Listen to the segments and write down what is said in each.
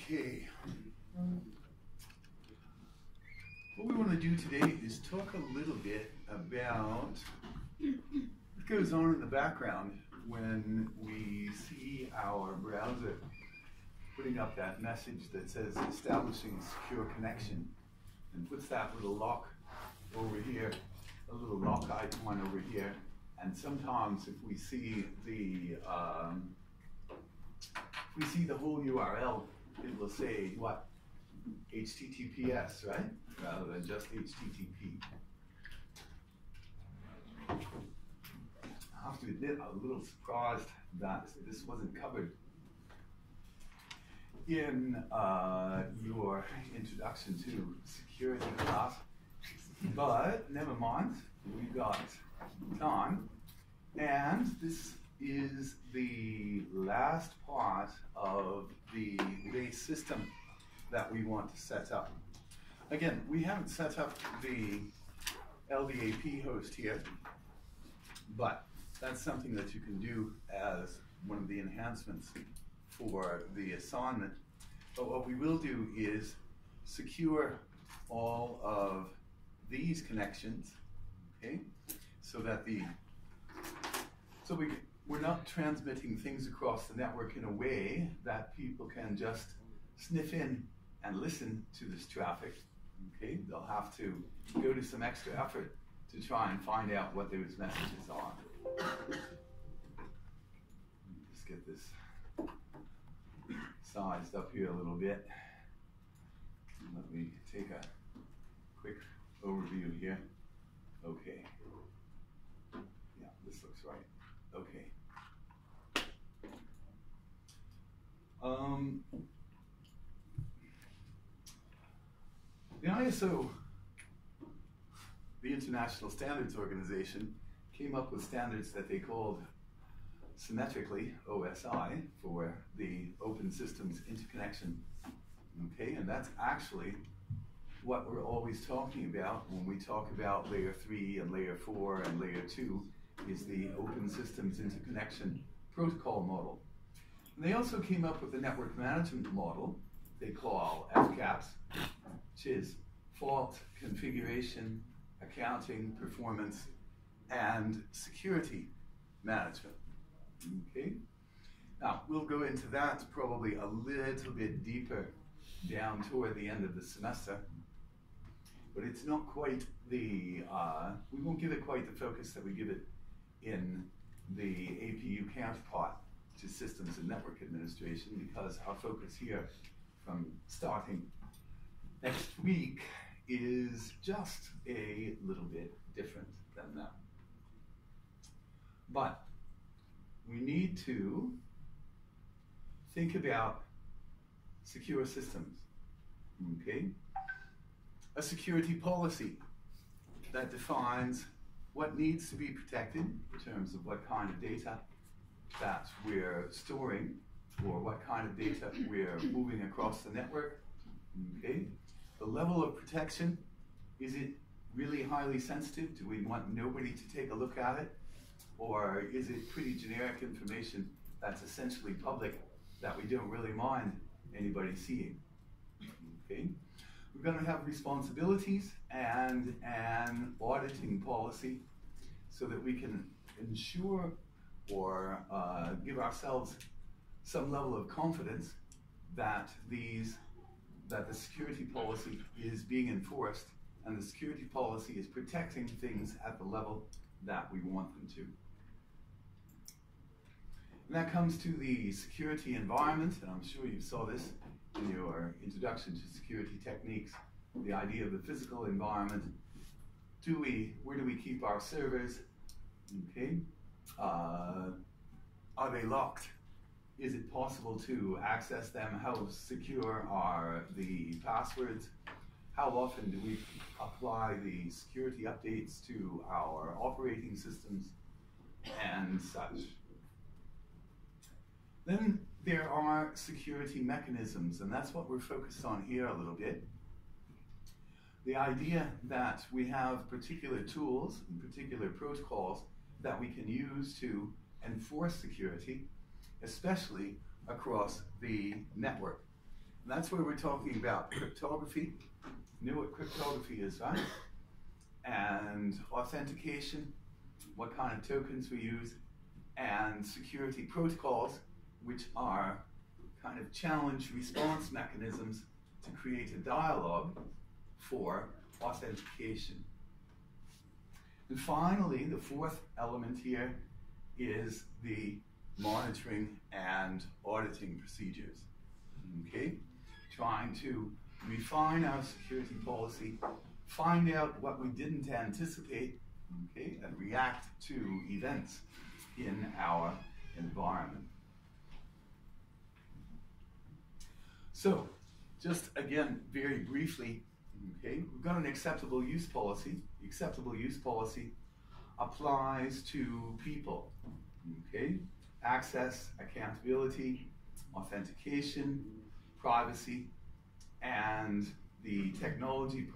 Okay. What we want to do today is talk a little bit about what goes on in the background when we see our browser putting up that message that says establishing secure connection and puts that little lock over here, a little lock icon over here. And sometimes if we see the whole URL, it will say what? HTTPS, right? Rather than just HTTP. I have to admit, I'm a little surprised that this wasn't covered in your introduction to security class. But never mind, we got time. And this is the last part of the base system that we want to set up. Again, we haven't set up the LDAP host here, but that's something that you can do as one of the enhancements for the assignment. But what we will do is secure all of these connections, okay, so that we're not transmitting things across the network in a way that people can just sniff in and listen to this traffic. Okay, they'll have to go to some extra effort to try and find out what those messages are. Just get this sized up here a little bit. Let me take a quick overview here. Okay. Yeah, this looks right. Okay. The ISO, the International Standards Organization, came up with standards that they called symmetrically OSI for the Open Systems Interconnection. Okay, and that's actually what we're always talking about when we talk about layer 3 and layer 4 and layer 2 is the Open Systems Interconnection Protocol model. And they also came up with the network management model they call FCAPS, which is fault, configuration, accounting, performance, and security management. Okay? Now, we'll go into that probably a little bit deeper down toward the end of the semester, but it's not quite the, we won't give it quite the focus that we give it in the APU counterpart to Systems and Network Administration, because our focus here from starting next week is just a little bit different than that. But we need to think about secure systems, okay? A security policy that defines what needs to be protected in terms of what kind of data that we're storing or what kind of data we're moving across the network, okay? The level of protection, is it really highly sensitive? Do we want nobody to take a look at it? Or is it pretty generic information that's essentially public that we don't really mind anybody seeing? Okay. We're going to have responsibilities and an auditing policy so that we can ensure or give ourselves some level of confidence that the security policy is being enforced and the security policy is protecting things at the level that we want them to. And that comes to the security environment, and I'm sure you saw this in your introduction to security techniques, the idea of the physical environment. Where do we keep our servers? Okay. Are they locked? Is it possible to access them? How secure are the passwords? How often do we apply the security updates to our operating systems and such? Then there are security mechanisms, and that's what we're focused on here a little bit. The idea that we have particular tools and particular protocols that we can use to enforce security, especially across the network. that's where we're talking about cryptography. You know what cryptography is, right? And authentication, what kind of tokens we use, and security protocols, which are kind of challenge response mechanisms to create a dialogue for authentication. And finally, the fourth element here is the monitoring and auditing procedures. Okay? Trying to refine our security policy, find out what we didn't anticipate, okay, and react to events in our environment. So, just again, very briefly, okay, we've got an acceptable use policy. The acceptable use policy applies to people, okay? Access, accountability, authentication, privacy, and the technology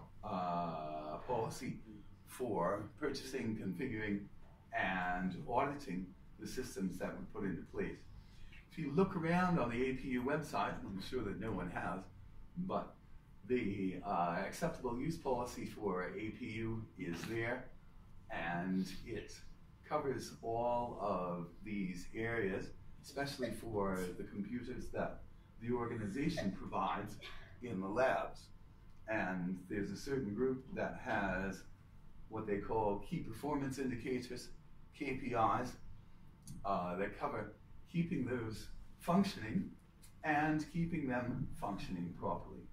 policy for purchasing, configuring, and auditing the systems that we put into place. If you look around on the APU website, I'm sure that no one has, but the acceptable use policy for APU is there, and it covers all of these areas, especially for the computers that the organization provides in the labs. And there's a certain group that has what they call key performance indicators, KPIs, that cover keeping those functioning and keeping them functioning properly.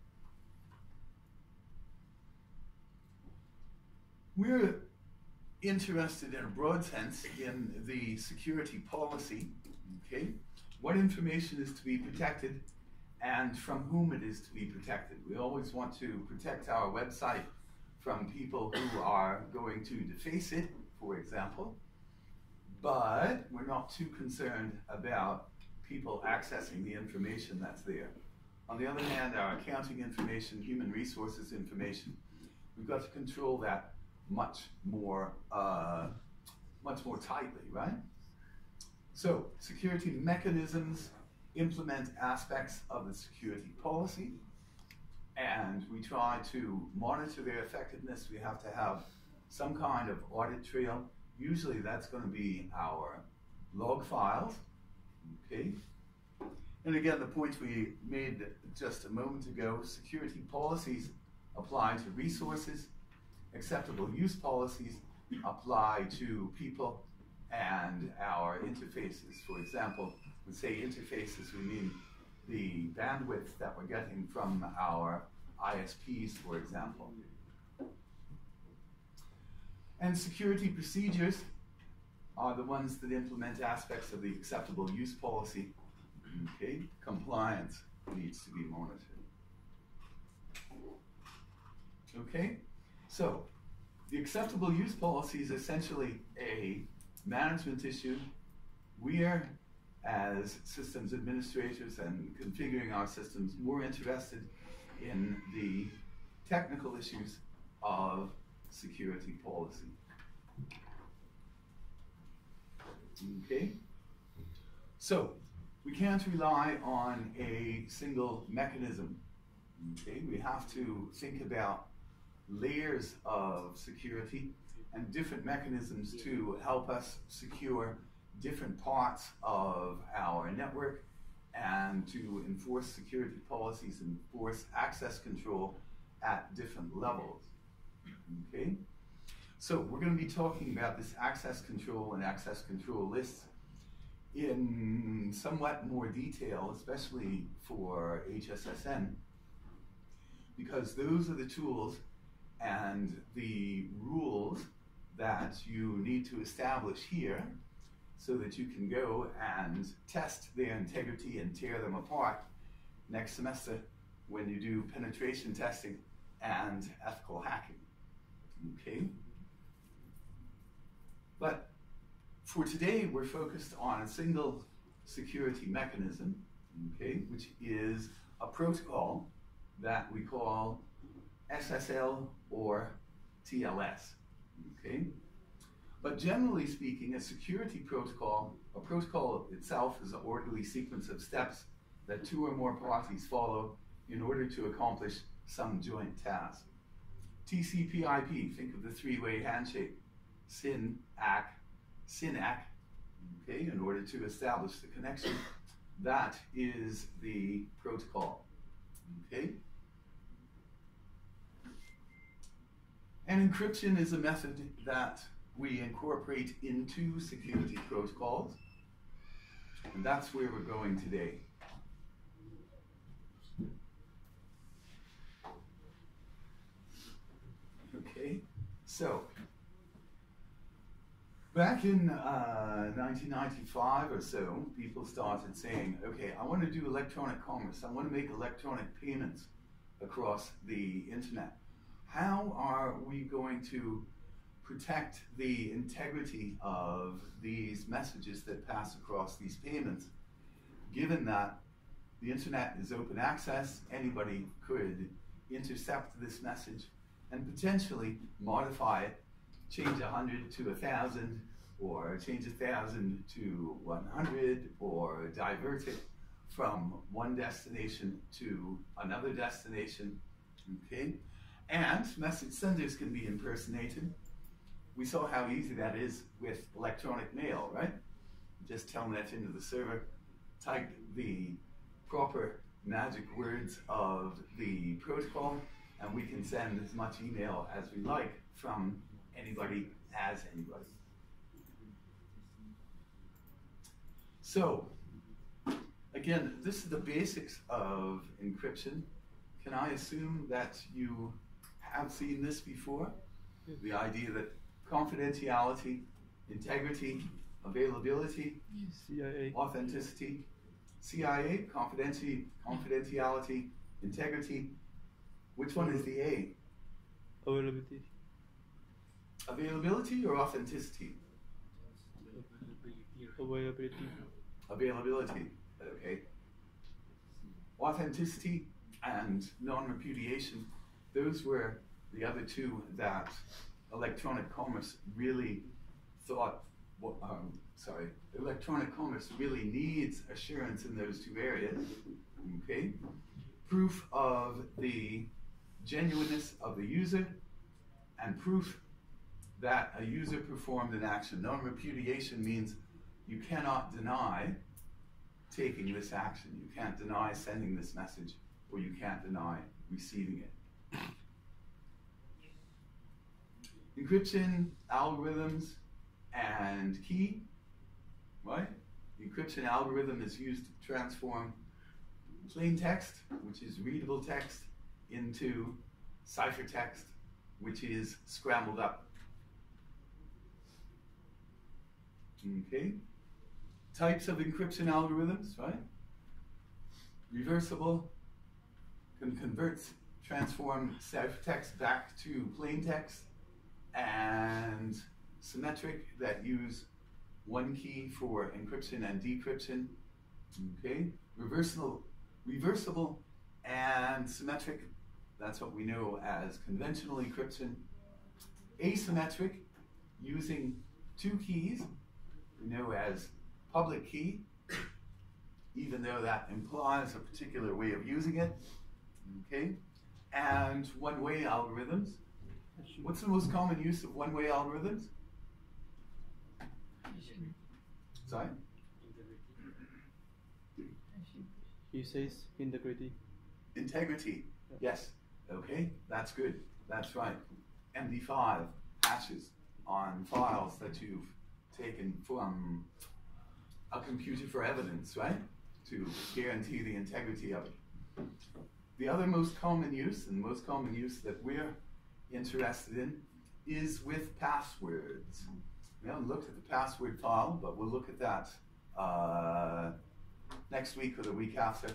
We're interested in a broad sense in the security policy, okay? What information is to be protected and from whom it is to be protected. We always want to protect our website from people who are going to deface it, for example, but we're not too concerned about people accessing the information that's there. On the other hand, our accounting information, human resources information, we've got to control that much more tightly, right? So, security mechanisms implement aspects of the security policy, and we try to monitor their effectiveness. We have to have some kind of audit trail. Usually that's going to be our log files, okay? And again, the point we made just a moment ago, security policies apply to resources, acceptable use policies apply to people and our interfaces. For example, when say interfaces, we mean the bandwidth that we're getting from our ISPs, for example. And security procedures are the ones that implement aspects of the acceptable use policy. Okay, compliance needs to be monitored. Okay, so the acceptable use policy is essentially a management issue. We are, as systems administrators and configuring our systems, more interested in the technical issues of security policy. Okay, so we can't rely on a single mechanism. Okay, we have to think about layers of security and different mechanisms to help us secure different parts of our network and to enforce security policies and enforce access control at different levels. Okay? So we're going to be talking about this access control and access control lists in somewhat more detail, especially for HSSN, because those are the tools and the rules that you need to establish here so that you can go and test their integrity and tear them apart next semester when you do penetration testing and ethical hacking. Okay? But for today, we're focused on a single security mechanism, okay, which is a protocol that we call SSL or TLS, okay? But generally speaking, a security protocol, a protocol itself is an orderly sequence of steps that two or more parties follow in order to accomplish some joint task. TCP/IP, think of the three-way handshake. SYN, ACK, SYN-ACK, okay, in order to establish the connection. That is the protocol, okay? And encryption is a method that we incorporate into security protocols, and that's where we're going today. Okay, so back in 1995 or so, people started saying, okay, I want to do electronic commerce. I want to make electronic payments across the internet. How are we going to protect the integrity of these messages that pass across these payments, given that the internet is open access, anybody could intercept this message and potentially modify it, change 100 to 1,000, or change 1,000 to 100, or divert it from one destination to another destination, okay? And message senders can be impersonated. We saw how easy that is with electronic mail, right? Just telnet into the server, type the proper magic words of the protocol, and we can send as much email as we like from anybody as anybody. So, again, this is the basics of encryption. Can I assume that you have seen this before? The idea that confidentiality, integrity, availability, CIA. authenticity, CIA, confidentiality, integrity. Which one is the A? Availability. Availability or authenticity? Availability. Availability, okay. Authenticity and non-repudiation, those were the other two that electronic commerce really thought, electronic commerce really needs assurance in those two areas, okay? Proof of the genuineness of the user and proof that a user performed an action. Non-repudiation means you cannot deny taking this action. You can't deny sending this message, or you can't deny receiving it. Encryption, algorithms, and key, right? The encryption algorithm is used to transform plain text, which is readable text, into ciphertext, which is scrambled up. Okay? Types of encryption algorithms, right? Reversible, can convert, transform ciphertext back to plain text, and symmetric, that use one key for encryption and decryption. Okay? Reversible and symmetric, that's what we know as conventional encryption. Asymmetric, using two keys, we know as public key, even though that implies a particular way of using it. Okay? And one-way algorithms. What's the most common use of one-way algorithms? Sorry? He says integrity. Integrity, yes. Okay, that's good. That's right. MD5 hashes on files that you've taken from a computer for evidence, right? To guarantee the integrity of it. The other most common use, and the most common use that we're interested in, is with passwords. We haven't looked at the password file, but we'll look at that next week or the week after,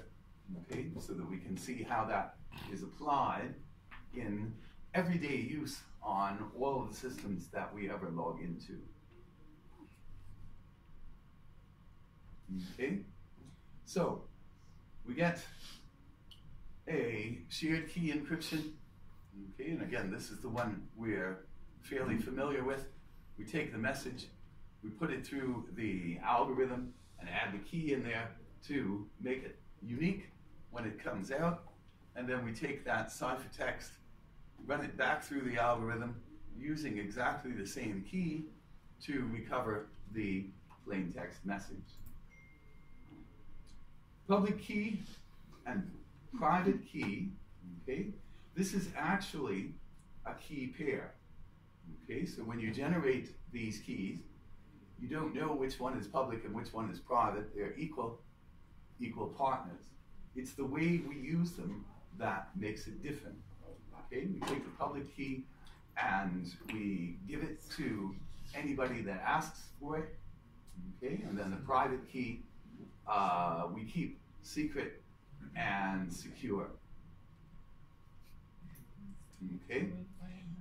okay? So that we can see how that is applied in everyday use on all of the systems that we ever log into. Okay, so we get a shared key encryption. Okay, and again, this is the one we're fairly familiar with. We take the message, we put it through the algorithm, and add the key in there to make it unique when it comes out. and then we take that ciphertext, run it back through the algorithm using exactly the same key to recover the plain text message. Public key and private key, okay, this is actually a key pair. Okay, so when you generate these keys, you don't know which one is public and which one is private. They're equal partners. It's the way we use them that makes it different. Okay, we take the public key and we give it to anybody that asks for it. Okay, and then the private key we keep secret and secure. Okay.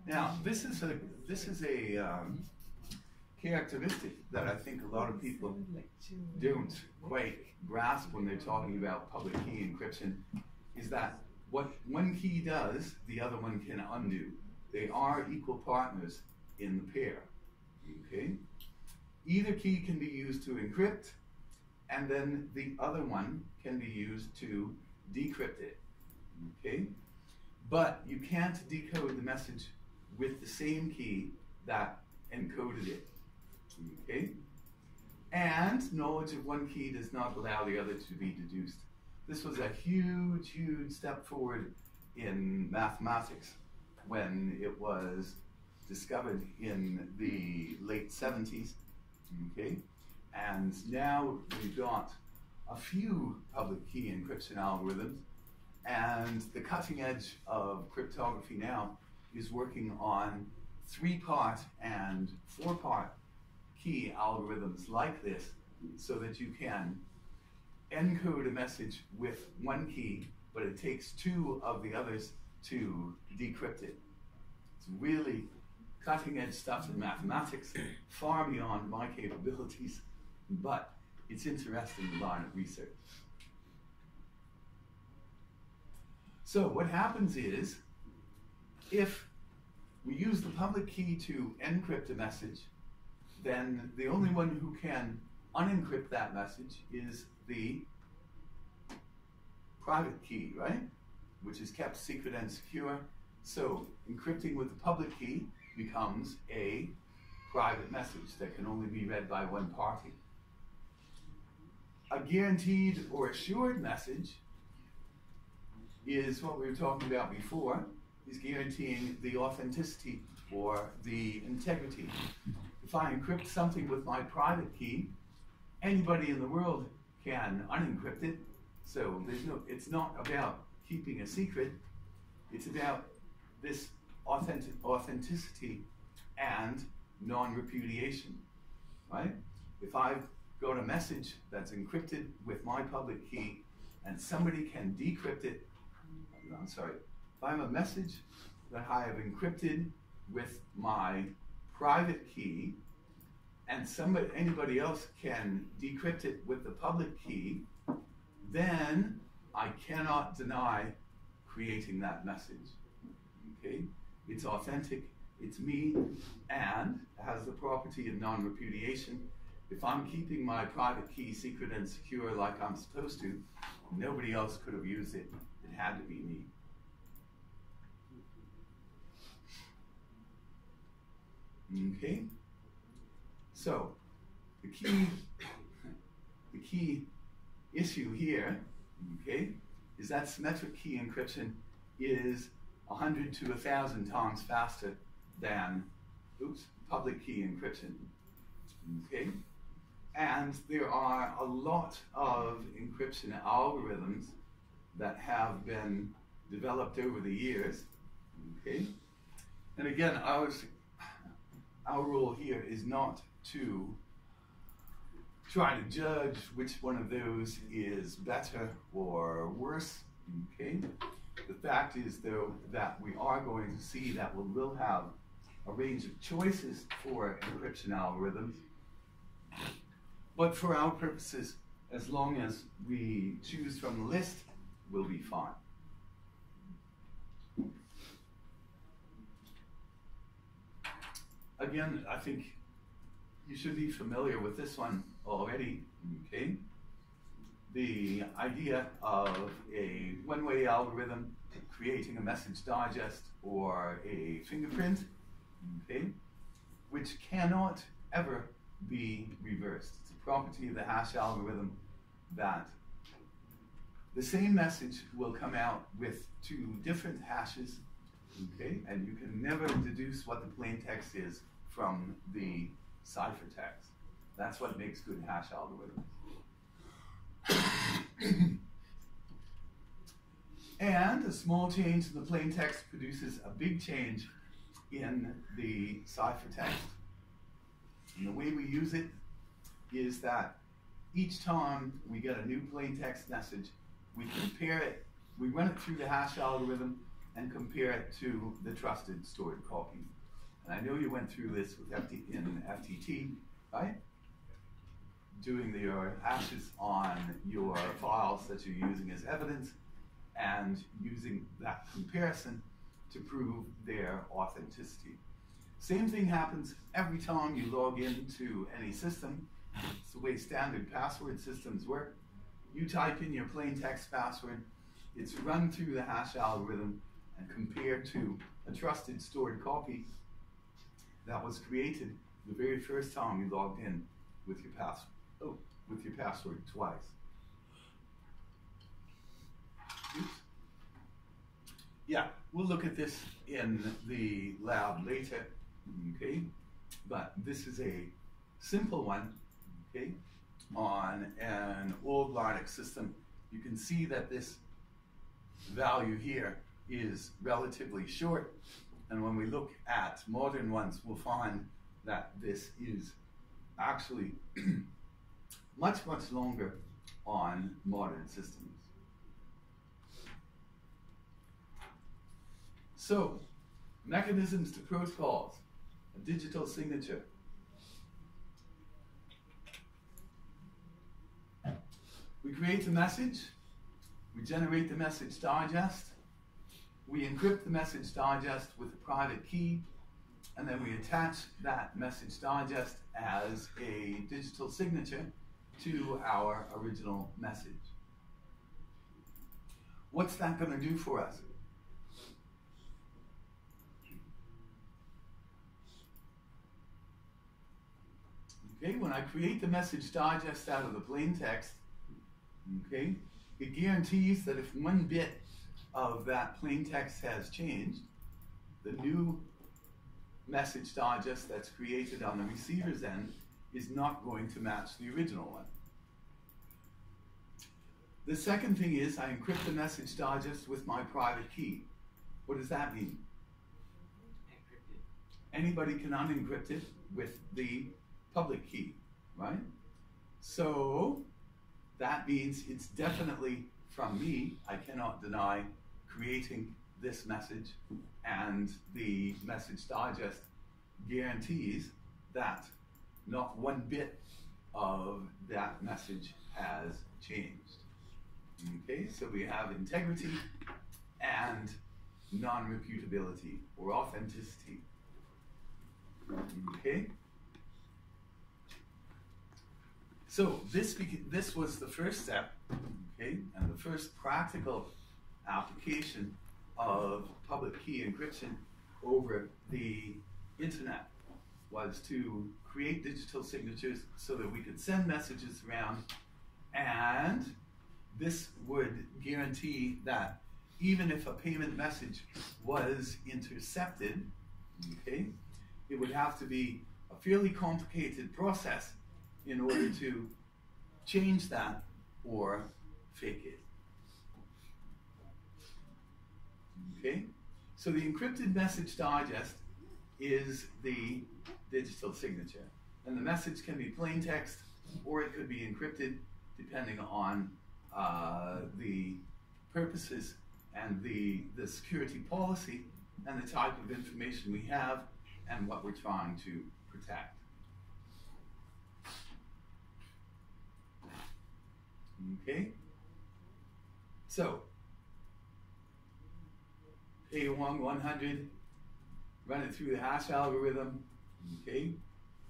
Now this is a characteristic that I think a lot of people don't quite grasp when they're talking about public key encryption, is that what one key does, the other one can undo. They are equal partners in the pair. Okay. Either key can be used to encrypt, and then the other one can be used to decrypt it. Okay. But you can't decode the message with the same key that encoded it. Okay? And knowledge of one key does not allow the other to be deduced. This was a huge, huge step forward in mathematics when it was discovered in the late 70s. Okay? And now we've got a few public key encryption algorithms, and the cutting edge of cryptography now is working on 3-part and 4-part key algorithms like this, so that you can encode a message with one key, but it takes 2 of the others to decrypt it. It's really cutting edge stuff in mathematics, far beyond my capabilities, but it's interesting line of research. So what happens is, if we use the public key to encrypt a message, then the only one who can unencrypt that message is the private key, right? Which is kept secret and secure. So encrypting with the public key becomes a private message that can only be read by one party. A guaranteed or assured message is what we were talking about before, is guaranteeing the authenticity or the integrity. If I encrypt something with my private key, anybody in the world can unencrypt it. So it's not about keeping a secret, it's about this authenticity and non-repudiation, right? If I've got a message that's encrypted with my public key and somebody can decrypt it, if I have a message that I have encrypted with my private key and anybody else can decrypt it with the public key, then I cannot deny creating that message. Okay? It's authentic, it's me, and has the property of non-repudiation. If I'm keeping my private key secret and secure like I'm supposed to, nobody else could have used it. It had to be me. Okay? So, the key issue here, okay, is that symmetric key encryption is 100 to 1,000 times faster than public key encryption. Okay? And there are a lot of encryption algorithms that have been developed over the years. Okay? And again, our role here is not to try to judge which one of those is better or worse. Okay? The fact is, though, that we are going to see that we will have a range of choices for encryption algorithms. But for our purposes, as long as we choose from the list, we'll be fine. Again, I think you should be familiar with this one already, okay? The idea of a one-way algorithm creating a message digest or a fingerprint, okay, which cannot ever be reversed. It's a property of the hash algorithm that the same message will come out with two different hashes, okay, and you can never deduce what the plain text is from the ciphertext. That's what makes good hash algorithms. And a small change in the plain text produces a big change in the ciphertext. And the way we use it is that each time we get a new plain text message, we compare it, we run it through the hash algorithm and compare it to the trusted stored copy. And I know you went through this with in FTT, right? Doing your hashes on your files that you're using as evidence and using that comparison to prove their authenticity. Same thing happens every time you log into any system. It's the way standard password systems work. You type in your plain text password, it's run through the hash algorithm and compared to a trusted stored copy that was created the very first time you logged in with your password twice. Oops. Yeah, we'll look at this in the lab later, okay? But this is a simple one, okay? On an old Linux system, you can see that this value here is relatively short, and when we look at modern ones, we'll find that this is actually much longer on modern systems. So, mechanisms to protocols, a digital signature. We create a message, we generate the message digest, we encrypt the message digest with a private key, and then we attach that message digest as a digital signature to our original message. What's that going to do for us? Okay, when I create the message digest out of the plain text, okay, it guarantees that if one bit of that plain text has changed, the new message digest that's created on the receiver's end is not going to match the original one. The second thing is I encrypt the message digest with my private key. What does that mean? Encrypted. Anybody can unencrypt it with the public key, right? So that means it's definitely from me. I cannot deny creating this message, and the message digest guarantees that not one bit of that message has changed. Okay, so we have integrity and non-reputability or authenticity. Okay. So this was the first step, okay, and the first practical application of public key encryption over the internet was to create digital signatures so that we could send messages around, and this would guarantee that even if a payment message was intercepted, okay, it would have to be a fairly complicated process in order to change that or fake it. Okay, so the encrypted message digest is the digital signature, and the message can be plain text or it could be encrypted depending on the purposes and the security policy and the type of information we have and what we're trying to protect. Okay, so A1 100, run it through the hash algorithm, okay,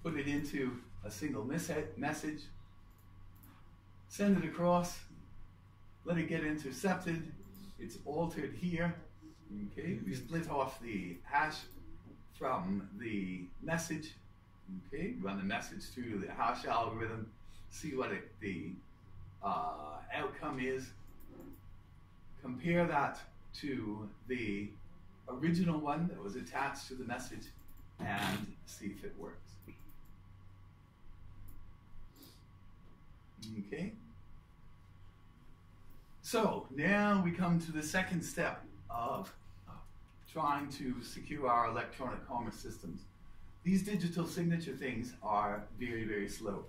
put it into a single message, send it across, let it get intercepted, it's altered here. Okay, we split off the hash from the message. Okay, run the message through the hash algorithm, see what the outcome is. Compare that to the original one that was attached to the message and see if it works. Okay. So now we come to the second step of trying to secure our electronic commerce systems. These digital signature things are very, very slow.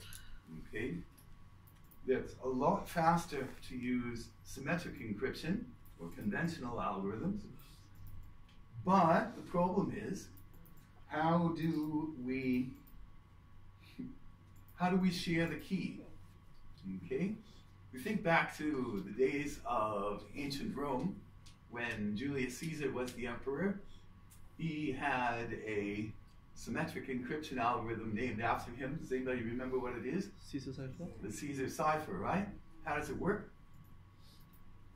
Okay. It's a lot faster to use symmetric encryption or conventional algorithms. But the problem is, how do we share the key? Okay? We think back to the days of ancient Rome when Julius Caesar was the emperor. He had a symmetric encryption algorithm named after him. Does anybody remember what it is? Caesar cipher? The Caesar cipher, right? How does it work?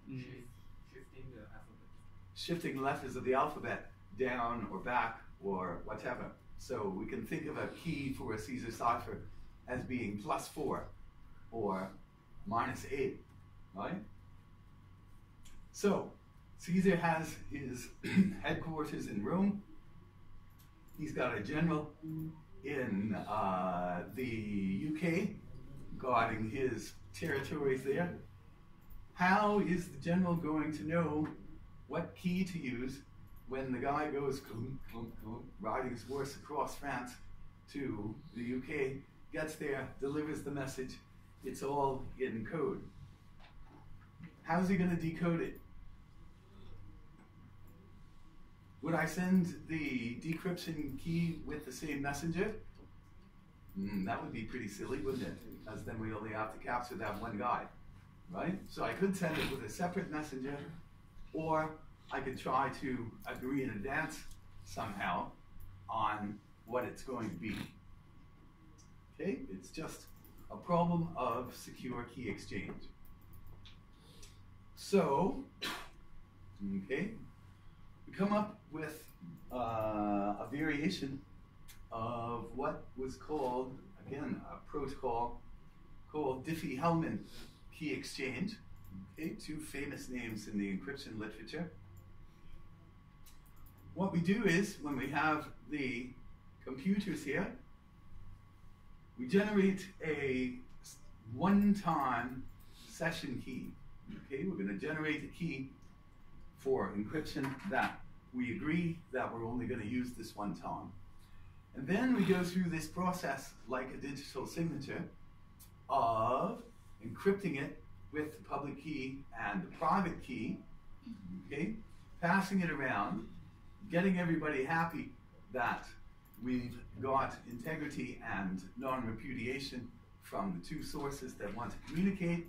Shifting the alphabet. Shifting the letters of the alphabet down or back or whatever. So we can think of a key for a Caesar cipher as being +4 or -8, right? So Caesar has his headquarters in Rome. He's got a general in the UK guarding his territories there. How is the general going to know what key to use when the guy goes riding his horse across France to the UK, gets there, delivers the message, it's all in code? How's he going to decode it? Would I send the decryption key with the same messenger? That would be pretty silly, wouldn't it? Because then we only have to capture that one guy, right? So I could send it with a separate messenger, or I could try to agree in advance somehow on what it's going to be. Okay, it's just a problem of secure key exchange. So, okay, we come up with a variation of what was called, again, a protocol called Diffie-Hellman key exchange. Okay, two famous names in the encryption literature. What we do is, when we have the computers here, we generate a one-time session key. Okay, we're going to generate a key for encryption that we agree that we're only going to use this one time. And then we go through this process like a digital signature of encrypting it with the public key and the private key, okay, passing it around, getting everybody happy that we've got integrity and non-repudiation from the two sources that want to communicate,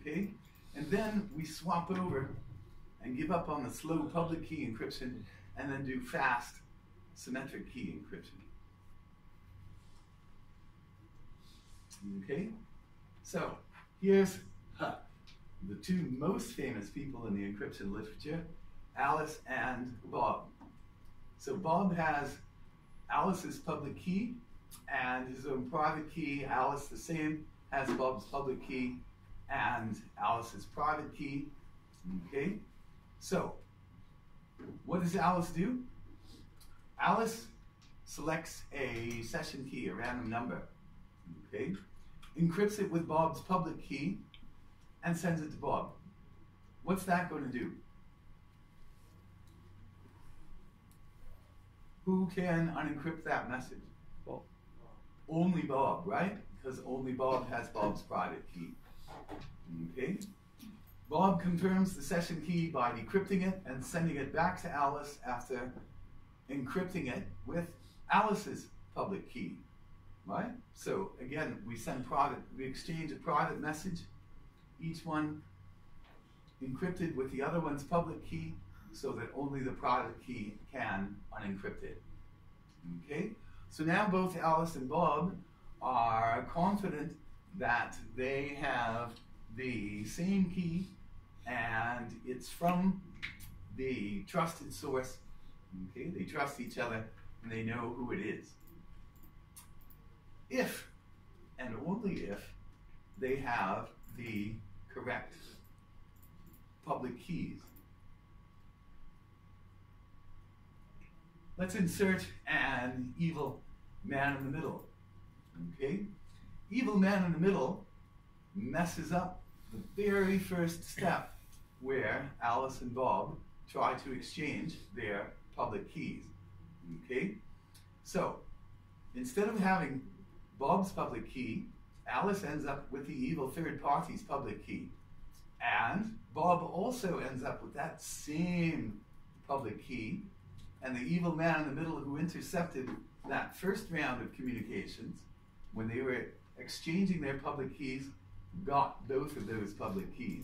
okay, and then we swap over and give up on the slow public key encryption and then do fast symmetric key encryption. Okay, so here's the two most famous people in the encryption literature, Alice and Bob. So Bob has Alice's public key and his own private key. Alice, the same, has Bob's public key and Alice's private key. Okay, so what does Alice do? Alice selects a session key, a random number, okay, encrypts it with Bob's public key, and sends it to Bob. What's that going to do? Who can unencrypt that message? Bob. Only Bob, right? Because only Bob has Bob's private key. Okay. Bob confirms the session key by decrypting it and sending it back to Alice after encrypting it with Alice's public key, right? So again, we exchange a private message, each one encrypted with the other one's public key, so that only the private key can unencrypt it. Okay, so now both Alice and Bob are confident that they have the same key and it's from the trusted source. Okay, they trust each other and they know who it is. If, and only if, they have the correct public keys. Let's insert an evil man in the middle. Okay? Evil man in the middle messes up the very first step where Alice and Bob try to exchange their public keys. Okay? So, instead of having Bob's public key, Alice ends up with the evil third party's public key. And Bob also ends up with that same public key, and the evil man in the middle who intercepted that first round of communications, when they were exchanging their public keys, got both of those public keys.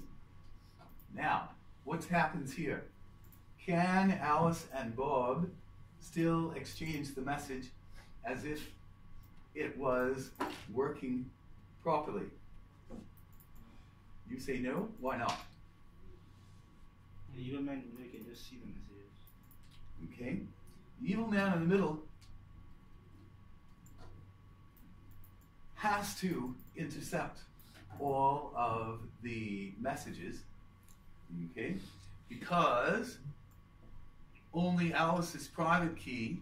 Now, what happens here? Can Alice and Bob still exchange the message as if it was working properly? You say no? Why not? The evil man can just see the messages. Okay. The evil man in the middle has to intercept all of the messages, okay, because only Alice's private key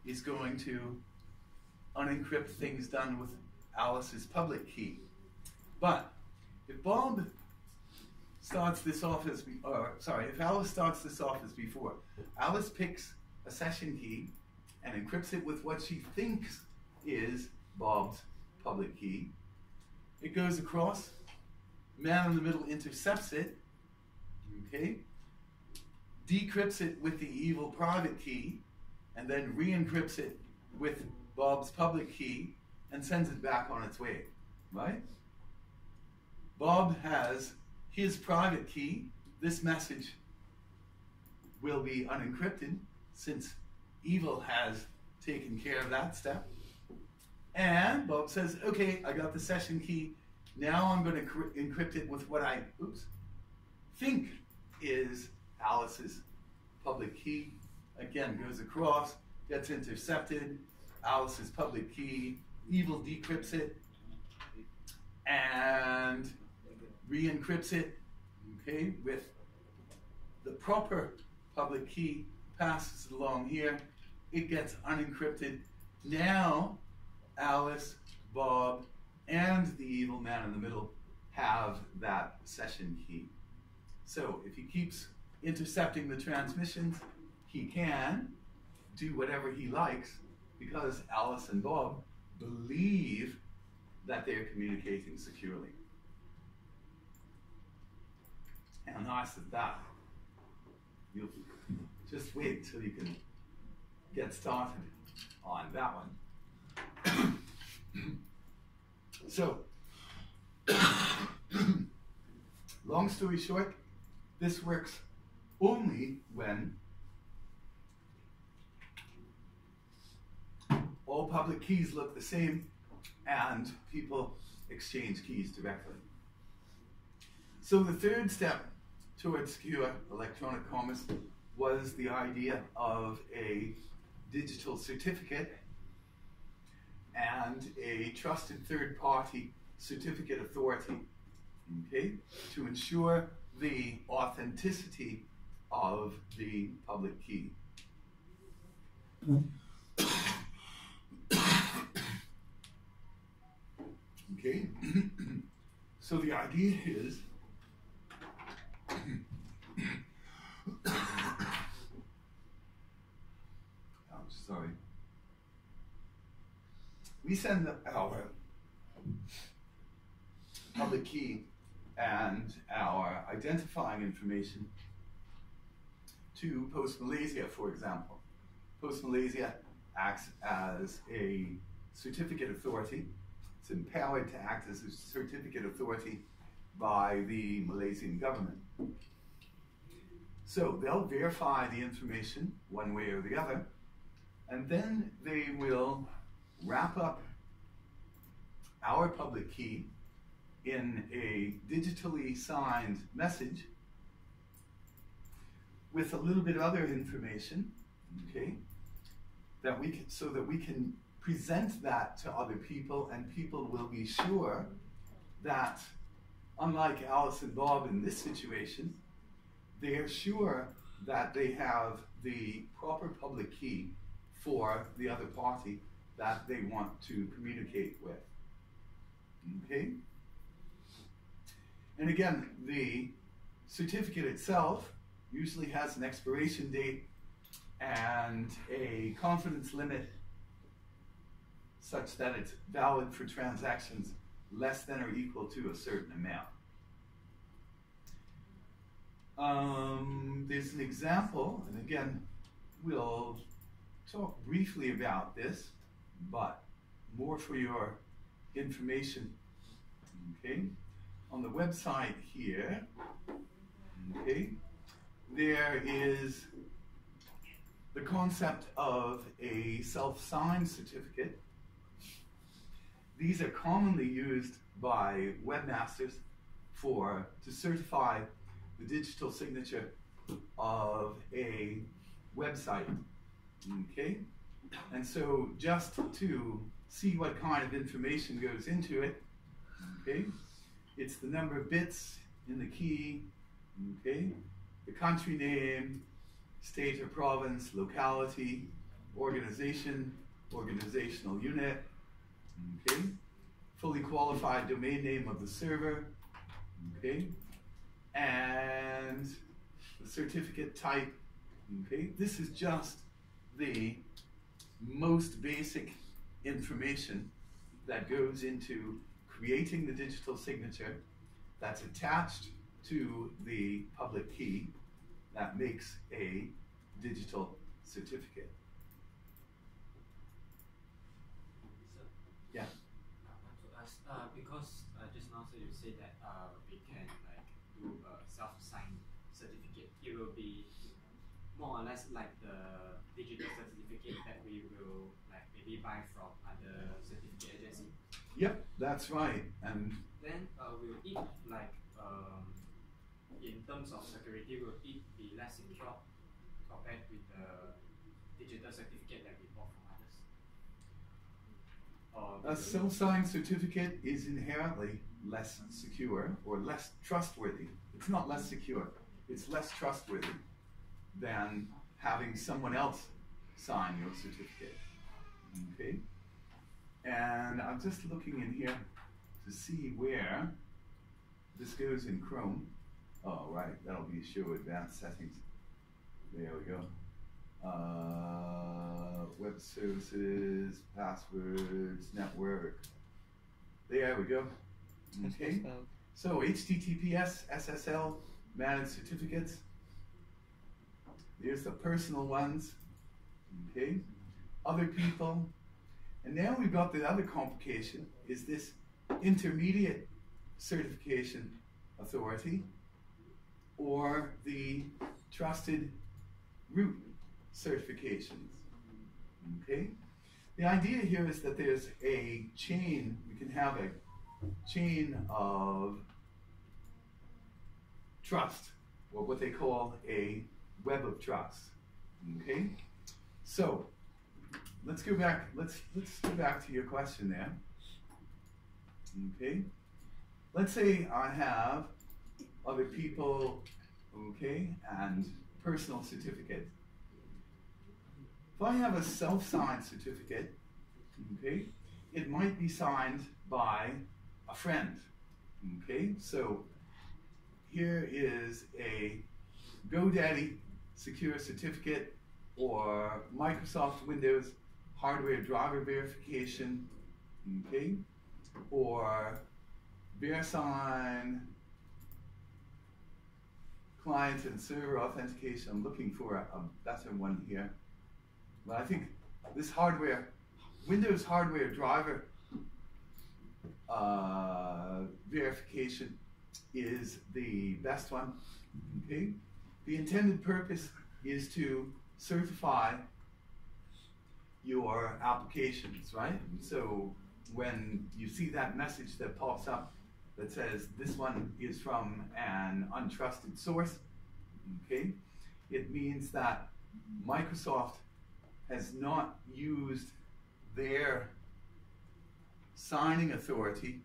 is going to unencrypt things done with Alice's public key. But if Bob starts this off as, if Alice starts this off as before, Alice picks a session key and encrypts it with what she thinks is Bob's public key. It goes across, man in the middle intercepts it, okay, decrypts it with the evil private key, and then re-encrypts it with Bob's public key and sends it back on its way, right? Bob has his private key. This message will be unencrypted since evil has taken care of that step. And Bob says, okay, I got the session key. Now I'm going to encrypt it with what I think is Alice's public key. Again, goes across, gets intercepted. Alice's public key, evil decrypts it and re-encrypts it, okay, with the proper public key, passes it along here. It gets unencrypted. Now, Alice, Bob, and the evil man in the middle have that session key. So if he keeps intercepting the transmissions, he can do whatever he likes because Alice and Bob believe that they're communicating securely. How nice is that? You'll just wait till you can get started on that one. So, long story short, this works only when all public keys look the same and people exchange keys directly. So the third step towards secure electronic commerce was the idea of a digital certificate and a trusted third-party certificate authority, okay, to ensure the authenticity of the public key. Okay, so the idea is sorry. We send our public key and our identifying information to Post Malaysia, for example. Post Malaysia acts as a certificate authority. It's empowered to act as a certificate authority by the Malaysian government. So they'll verify the information one way or the other, and then they will wrap up our public key in a digitally signed message with a little bit of other information, okay, that we can, so that we can present that to other people, and people will be sure that, unlike Alice and Bob in this situation, they are sure that they have the proper public key for the other party that they want to communicate with. Okay? And again, the certificate itself usually has an expiration date and a confidence limit such that it's valid for transactions less than or equal to a certain amount. There's an example, and again, we'll talk briefly about this, but more for your information. Okay, on the website here, okay, there is the concept of a self-signed certificate. These are commonly used by webmasters to certify the digital signature of a website. Okay, and so just to see what kind of information goes into it, okay, it's the number of bits in the key, okay, the country name, state or province, locality, organization, organizational unit, okay, fully qualified domain name of the server, okay, and the certificate type, okay. This is just the most basic information that goes into creating the digital signature that's attached to the public key that makes a digital certificate. So, Yeah. I want to ask, because just now so you say that we can like do a self-signed certificate. It will be more or less like the digital certificate that we will like maybe buy from other certificate agency. Yep, that's right. And then will it like in terms of security, will it be less secure compared with the digital certificate that we bought from others? a self-signed certificate is inherently less secure or less trustworthy. It's not less secure, it's less trustworthy than having someone else sign your certificate. Okay? And I'm just looking in here to see where this goes in Chrome. Oh, right, that'll be show advanced settings. There we go. Web services, passwords, network. There we go. Okay. SSL. So HTTPS, SSL, managed certificates. There's the personal ones. Okay. Other people. And now we've got the other complication, is this intermediate certification authority or the trusted root certifications. Okay? The idea here is that there's a chain, we can have a chain of trust, or what they call a web of trust. Okay? So let's go back, let's go back to your question there. Okay? Let's say I have other people, okay, and personal certificate. If I have a self-signed certificate, okay, it might be signed by a friend. Okay, so here is a GoDaddy secure certificate or Microsoft Windows hardware driver verification, okay, or VeriSign client and server authentication. I'm looking for a better one here. But I think this hardware, Windows hardware driver verification is the best one. Okay? The intended purpose is to certify your applications, right? So when you see that message that pops up that says this one is from an untrusted source, okay, it means that Microsoft has not used their signing authority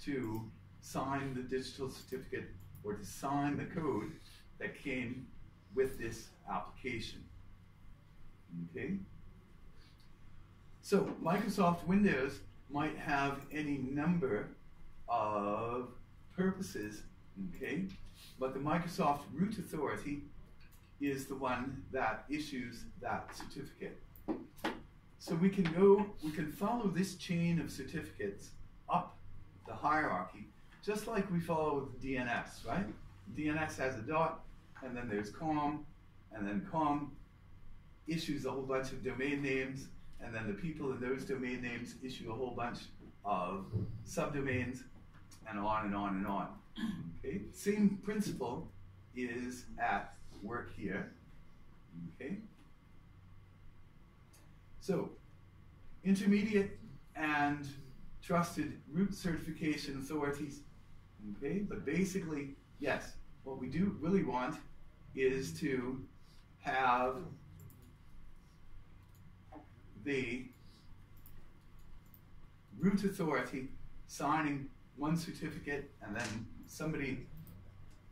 to sign the digital certificate or to sign the code that came with this application. Okay? So Microsoft Windows might have any number of purposes, okay? But the Microsoft root authority is the one that issues that certificate. So we can follow this chain of certificates up the hierarchy, just like we follow with DNS, right? DNS has a dot, and then there's COM, and then COM issues a whole bunch of domain names, and then the people in those domain names issue a whole bunch of subdomains, and on and on and on. Okay? Same principle is at work here. Okay? So, intermediate and trusted root certification authorities. Okay? But basically, yes, what we do really want is to have the root authority signing one certificate, and then somebody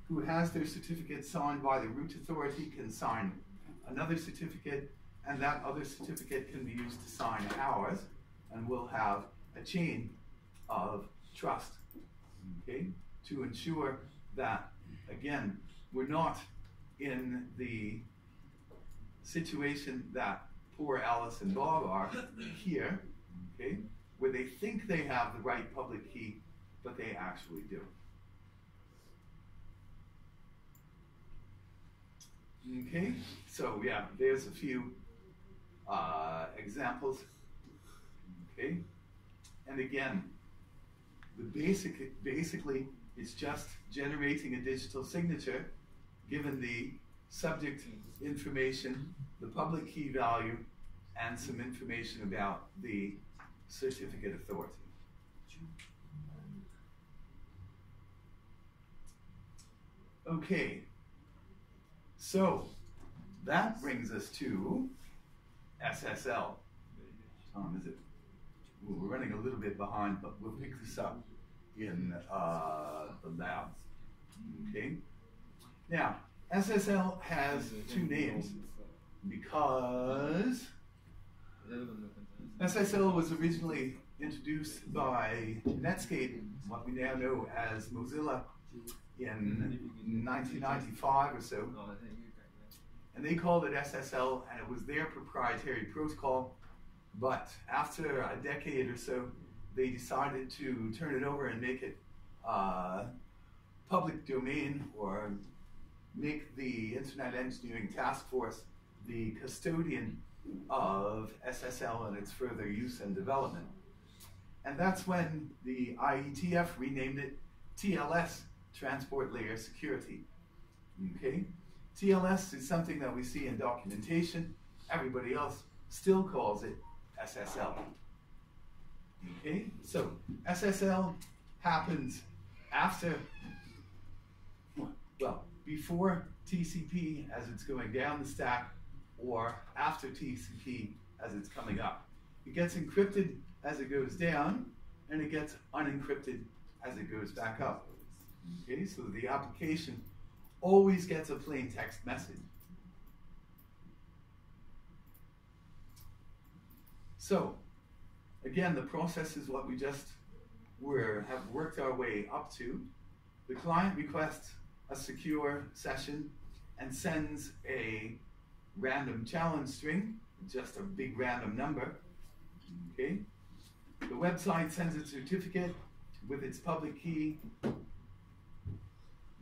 who has their certificate signed by the root authority can sign another certificate, and that other certificate can be used to sign ours, and we'll have a chain of trust, okay, to ensure that, again, we're not in the situation that poor Alice and Bob are here, okay, where they think they have the right public key, but they actually do. Okay, so yeah, there's a few examples. Okay, and again, basically it's just generating a digital signature given the subject information, the public key value, and some information about the certificate authority. Okay, so that brings us to SSL. Tom, is it? Well, we're running a little bit behind, but we'll pick this up in the lab. Okay. Now, SSL has two names because SSL was originally introduced by Netscape, what we now know as Mozilla, in 1995 or so. And they called it SSL, and it was their proprietary protocol. But after a decade or so, they decided to turn it over and make it public domain, or make the Internet Engineering Task Force the custodian of SSL and its further use and development. And that's when the IETF renamed it TLS, Transport Layer Security. Okay? TLS is something that we see in documentation. Everybody else still calls it SSL. Okay? So SSL happens after, well, before TCP as it's going down the stack, or after TCP as it's coming up. It gets encrypted as it goes down, and it gets unencrypted as it goes back up. Okay, so the application always gets a plain text message. So, again, the process is what we just have worked our way up to. The client requests a secure session and sends a random challenge string, just a big random number. Okay. The website sends a certificate with its public key.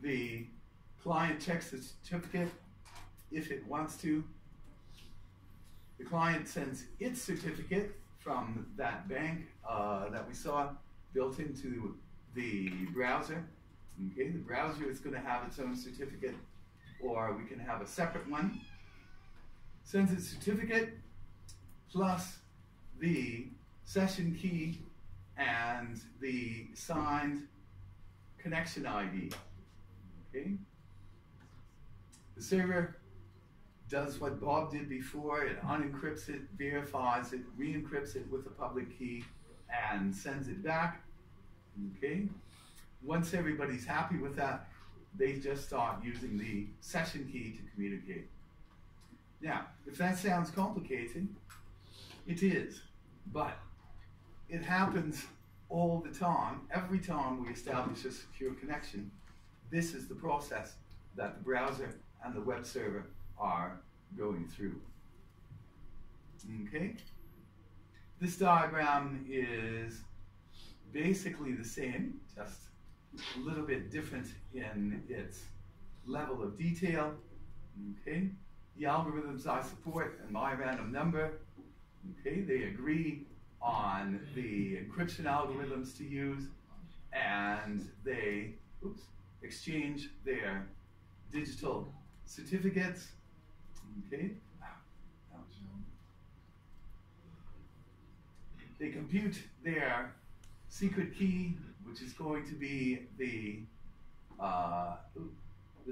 The client checks the certificate if it wants to. The client sends its certificate from that bank that we saw built into the browser. Okay, the browser is going to have its own certificate, or we can have a separate one. Sends its certificate plus the session key and the signed connection ID. Okay. The server does what Bob did before. It unencrypts it, verifies it, re-encrypts it with a public key, and sends it back. Okay? Once everybody's happy with that, they just start using the session key to communicate. Now, if that sounds complicated, it is, but it happens all the time. Every time we establish a secure connection, this is the process that the browser and the web server are going through. Okay? This diagram is basically the same, just a little bit different in its level of detail. Okay? The algorithms I support and my random number, okay, they agree on the encryption algorithms to use, and they exchange their digital certificates. Okay? They compute their secret key, which is going to be the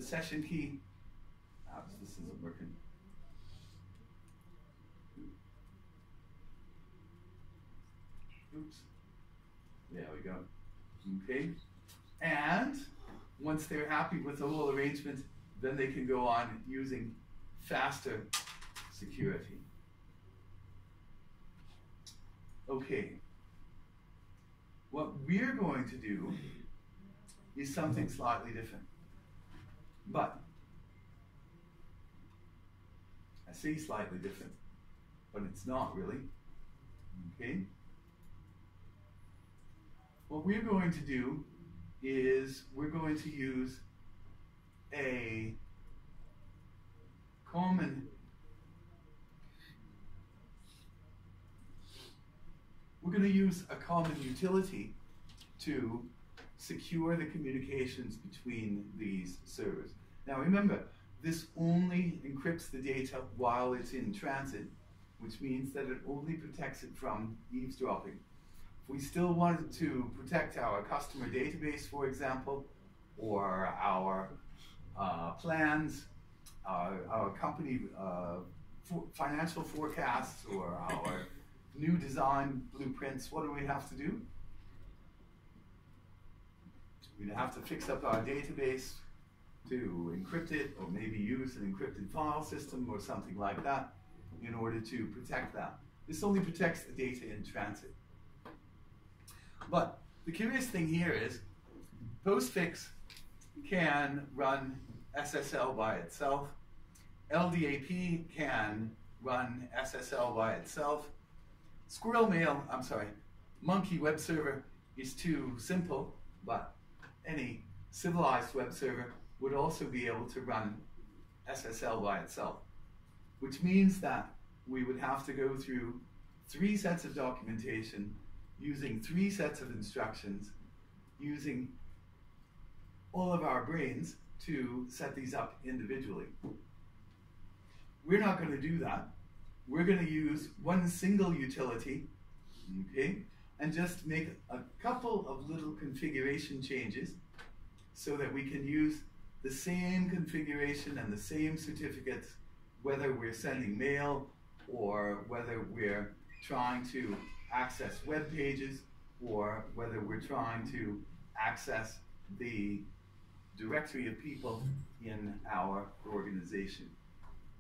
session key. This isn't working. Oops. There we go. Okay. And once they're happy with the whole arrangement, then they can go on using faster security. Okay. What we're going to do is something slightly different. But I say slightly different, but it's not really. Okay? What we're going to do is we're going to use a common utility to secure the communications between these servers. Now remember, this only encrypts the data while it's in transit, which means that it only protects it from eavesdropping. If we still wanted to protect our customer database, for example, or our plans, our company financial forecasts, or our new design blueprints, what do we have to do? We'd have to fix up our database to encrypt it, or maybe use an encrypted file system or something like that in order to protect that. This only protects the data in transit. But the curious thing here is postfix can run SSL by itself. LDAP can run SSL by itself. Monkey web server is too simple, but any civilized web server would also be able to run SSL by itself, which means that we would have to go through 3 sets of documentation, using 3 sets of instructions, using all of our brains to set these up individually. We're not going to do that. We're going to use one single utility, okay, and just make a couple of little configuration changes so that we can use the same configuration and the same certificates, whether we're sending mail or whether we're trying to access web pages or whether we're trying to access the directory of people in our organization.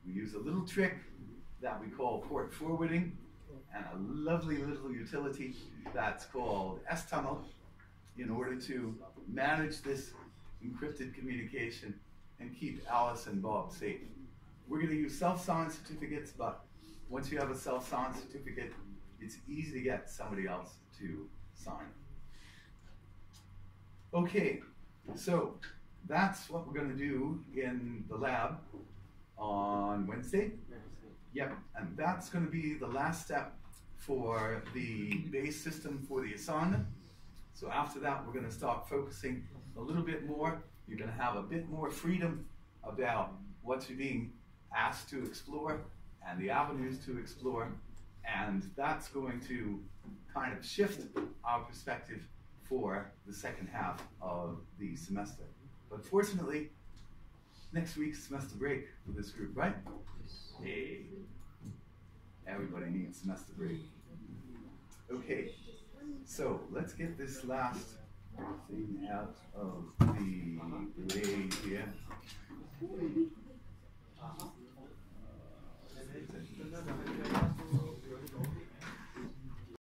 We use a little trick that we call port forwarding and a lovely little utility that's called STunnel in order to manage this encrypted communication and keep Alice and Bob safe. We're going to use self-signed certificates, but once you have a self-signed certificate, it's easy to get somebody else to sign. Okay, so that's what we're going to do in the lab on Wednesday. Yep, and that's going to be the last step for the base system for the assignment. So after that, we're going to start focusing a little bit more. You're going to have a bit more freedom about what you're being asked to explore and the avenues to explore. And that's going to kind of shift our perspective for the second half of the semester. But fortunately, next week's semester break for this group, right? Hey. Everybody needs semester break. Okay, so let's get this last thing out of the way here.